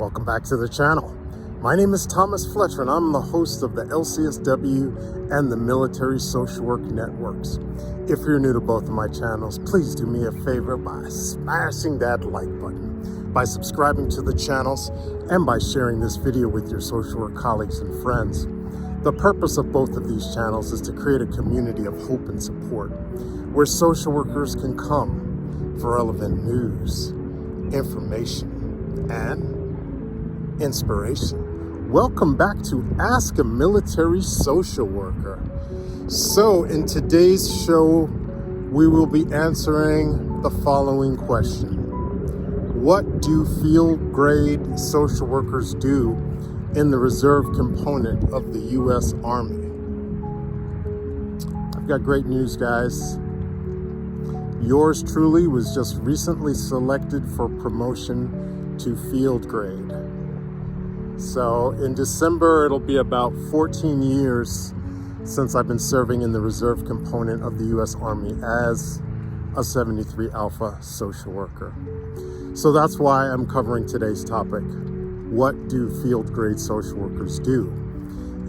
Welcome back to the channel. My name is Thomas Fletcher and I'm the host of the LCSW and the Military Social Work Networks. If you're new to both of my channels, please do me a favor by smashing that like button, by subscribing to the channels, and by sharing this video with your social work colleagues and friends. The purpose of both of these channels is to create a community of hope and support where social workers can come for relevant news, information, and inspiration. Welcome back to Ask a Military Social Worker. So in today's show, we will be answering the following question. What do field grade social workers do in the reserve component of the U.S. Army? I've got great news, guys. Yours truly was just recently selected for promotion to field grade. So in December, it'll be about 14 years since I've been serving in the reserve component of the U.S. Army as a 73 Alpha social worker. So that's why I'm covering today's topic. What do field grade social workers do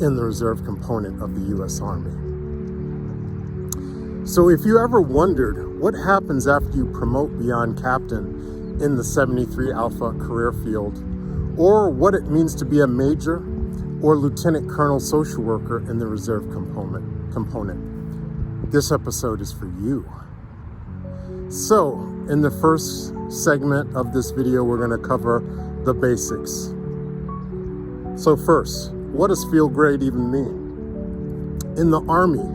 in the reserve component of the U.S. Army? So if you ever wondered what happens after you promote beyond captain in the 73 Alpha career field, or what it means to be a major or lieutenant colonel social worker in the reserve component, this episode is for you. So in the first segment of this video, we're going to cover the basics. So first, what does field grade even mean? In the Army,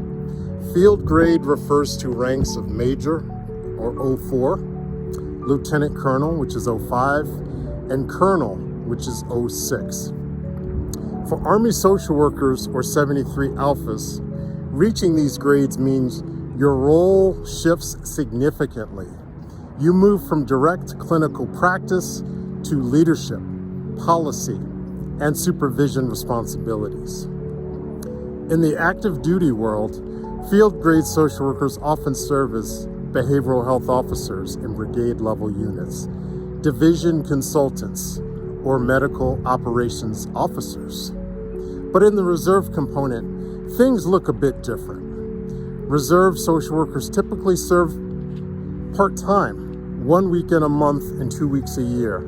field grade refers to ranks of major, or 04, lieutenant colonel, which is 05, and colonel, which is 06. For Army social workers, or 73 Alphas, reaching these grades means your role shifts significantly. You move from direct clinical practice to leadership, policy, and supervision responsibilities. In the active duty world, field grade social workers often serve as behavioral health officers in brigade level units, division consultants, or medical operations officers. But in the reserve component, things look a bit different. Reserve social workers typically serve part-time, 1 weekend a month and 2 weeks a year,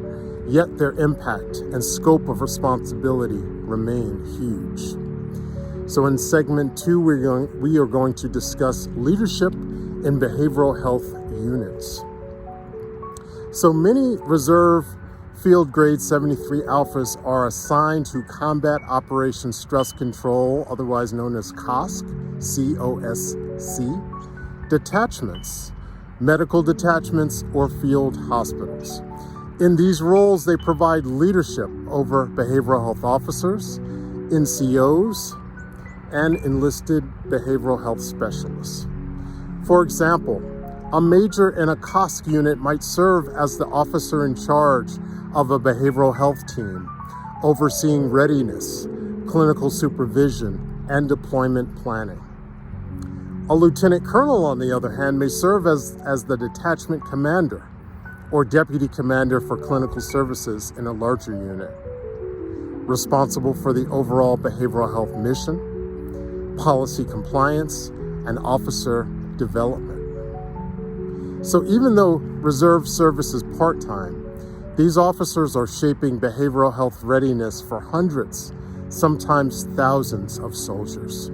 yet their impact and scope of responsibility remain huge. So in segment 2, we are going to discuss leadership in behavioral health units. So many reserve field grade 73 Alphas are assigned to Combat Operations Stress Control, otherwise known as COSC, C-O-S-C, detachments, medical detachments, or field hospitals. In these roles, they provide leadership over behavioral health officers, NCOs, and enlisted behavioral health specialists. For example, a major in a COSC unit might serve as the officer in charge of a behavioral health team, overseeing readiness, clinical supervision, and deployment planning. A lieutenant colonel, on the other hand, may serve as the detachment commander or deputy commander for clinical services in a larger unit, responsible for the overall behavioral health mission, policy compliance, and officer development. So even though reserve service is part-time, these officers are shaping behavioral health readiness for hundreds, sometimes thousands of soldiers.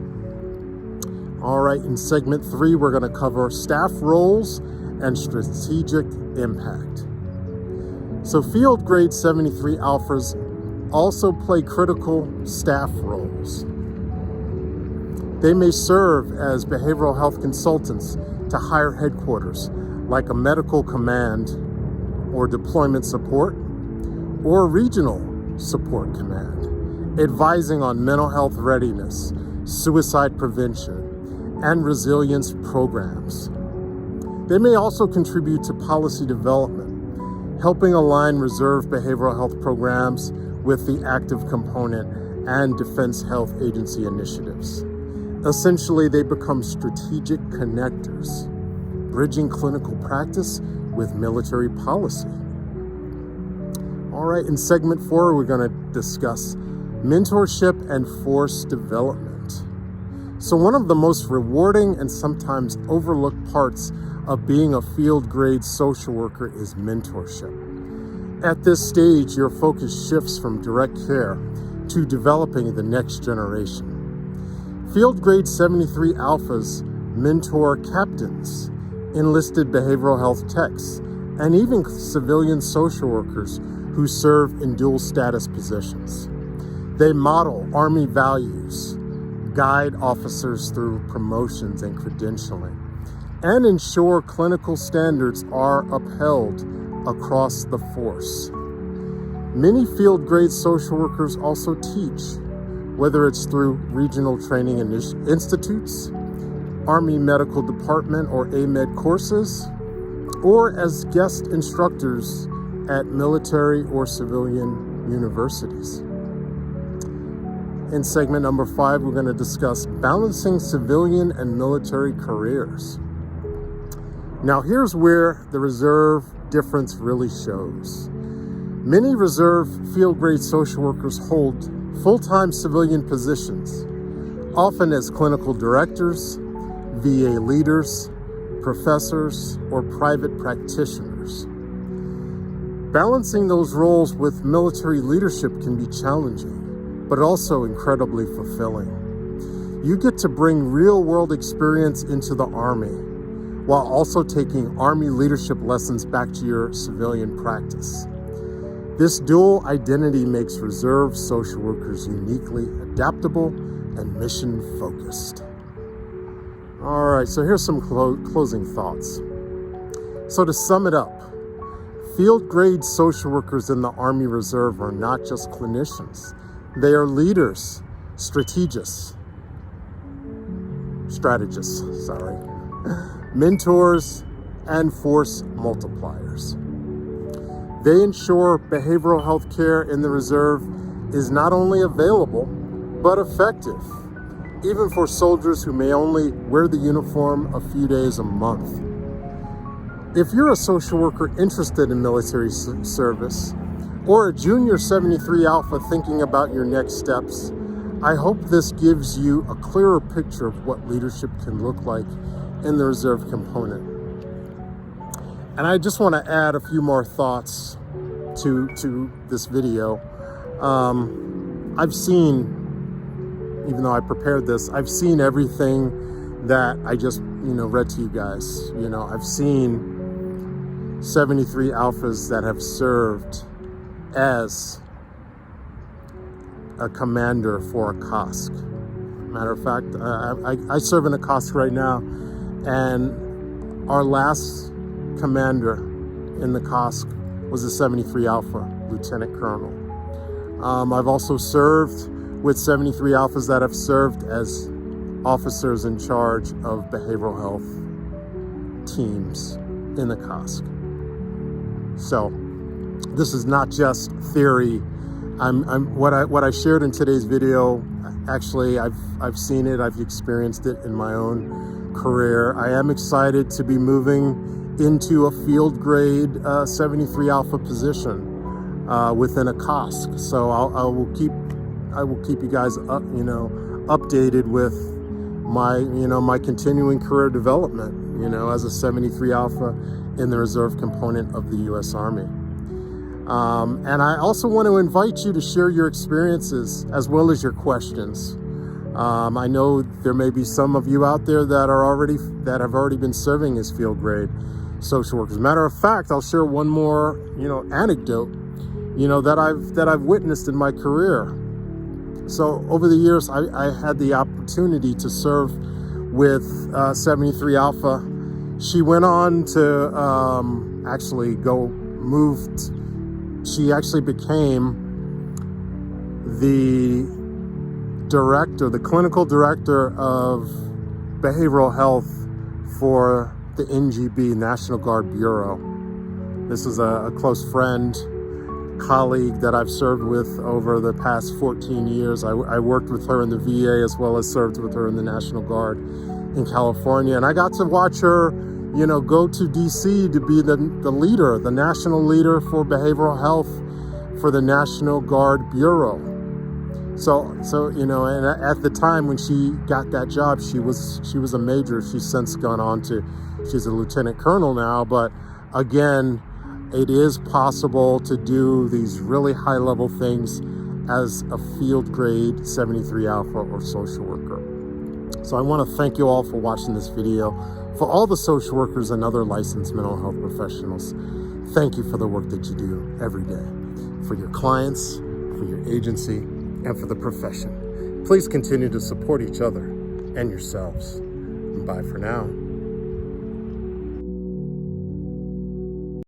All right, in segment 3, we're going to cover staff roles and strategic impact. So field grade 73 Alphas also play critical staff roles. They may serve as behavioral health consultants to higher headquarters, like a medical command or deployment support, or a regional support command, advising on mental health readiness, suicide prevention, and resilience programs. They may also contribute to policy development, helping align reserve behavioral health programs with the active component and Defense Health Agency initiatives. Essentially, they become strategic connectors, bridging clinical practice with military policy. All All right, in segment 4, we're going to discuss mentorship and force development. So one of the most rewarding and sometimes overlooked parts of being a field grade social worker is mentorship. At this stage, your focus shifts from direct care to developing the next generation. Field grade 73 alphas mentor captains, enlisted behavioral health techs, and even civilian social workers who serve in dual status positions. They model Army values, guide officers through promotions and credentialing, and ensure clinical standards are upheld across the force. Many field grade social workers also teach, whether it's through regional training institutes, Army Medical Department or AMED courses, or as guest instructors at military or civilian universities. In segment number 5, we're going to discuss balancing civilian and military careers. Now here's where the reserve difference really shows. Many reserve field grade social workers hold full-time civilian positions, often as clinical directors, VA leaders, professors, or private practitioners. Balancing those roles with military leadership can be challenging, but also incredibly fulfilling. You get to bring real-world experience into the Army, while also taking Army leadership lessons back to your civilian practice. This dual identity makes reserve social workers uniquely adaptable and mission-focused. All right, so here's some closing thoughts. So to sum it up, field grade social workers in the Army Reserve are not just clinicians. They are leaders, strategists, mentors, and force multipliers. They ensure behavioral health care in the reserve is not only available, but effective, even for soldiers who may only wear the uniform a few days a month. If you're a social worker interested in military service, or a junior 73 Alpha thinking about your next steps, I hope this gives you a clearer picture of what leadership can look like in the reserve component. And I just want to add a few more thoughts to this video. I've seen, even though I prepared this, I've seen everything that I just, read to you guys. I've seen 73 alphas that have served as a commander for a COSC. Matter of fact, I serve in a COSC right now, and our last commander in the COSC was a 73 Alpha Lieutenant Colonel. I've also served with 73 Alphas that have served as officers in charge of behavioral health teams in the COSC. So this is not just theory. What I shared in today's video, actually I've seen it, I've experienced it in my own career. I am excited to be moving into a field grade 73 Alpha position within a COSC. So I will keep you guys updated with my continuing career development, as a 73 Alpha in the reserve component of the U.S. Army. And I also want to invite you to share your experiences as well as your questions. I know there may be some of you out there that have already been serving as field grade social workers. Matter of fact, I'll share one more, anecdote, that I've witnessed in my career. So over the years, I had the opportunity to serve with 73 Alpha. She went on to she actually became the clinical director of behavioral health for the NGB, National Guard Bureau. This is a close friend, colleague that I've served with over the past 14 years. I worked with her in the VA as well as served with her in the National Guard in California. And I got to watch her, go to DC to be the leader, the national leader for behavioral health for the National Guard Bureau. So you know, and at the time when she got that job, she was a major. She's since gone on to, she's a lieutenant colonel now. But again, it is possible to do these really high level things as a field grade 73 Alpha or social worker. So I want to thank you all for watching this video. For all the social workers and other licensed mental health professionals, thank you for the work that you do every day, for your clients, for your agency, and for the profession. Please continue to support each other and yourselves. Bye for now.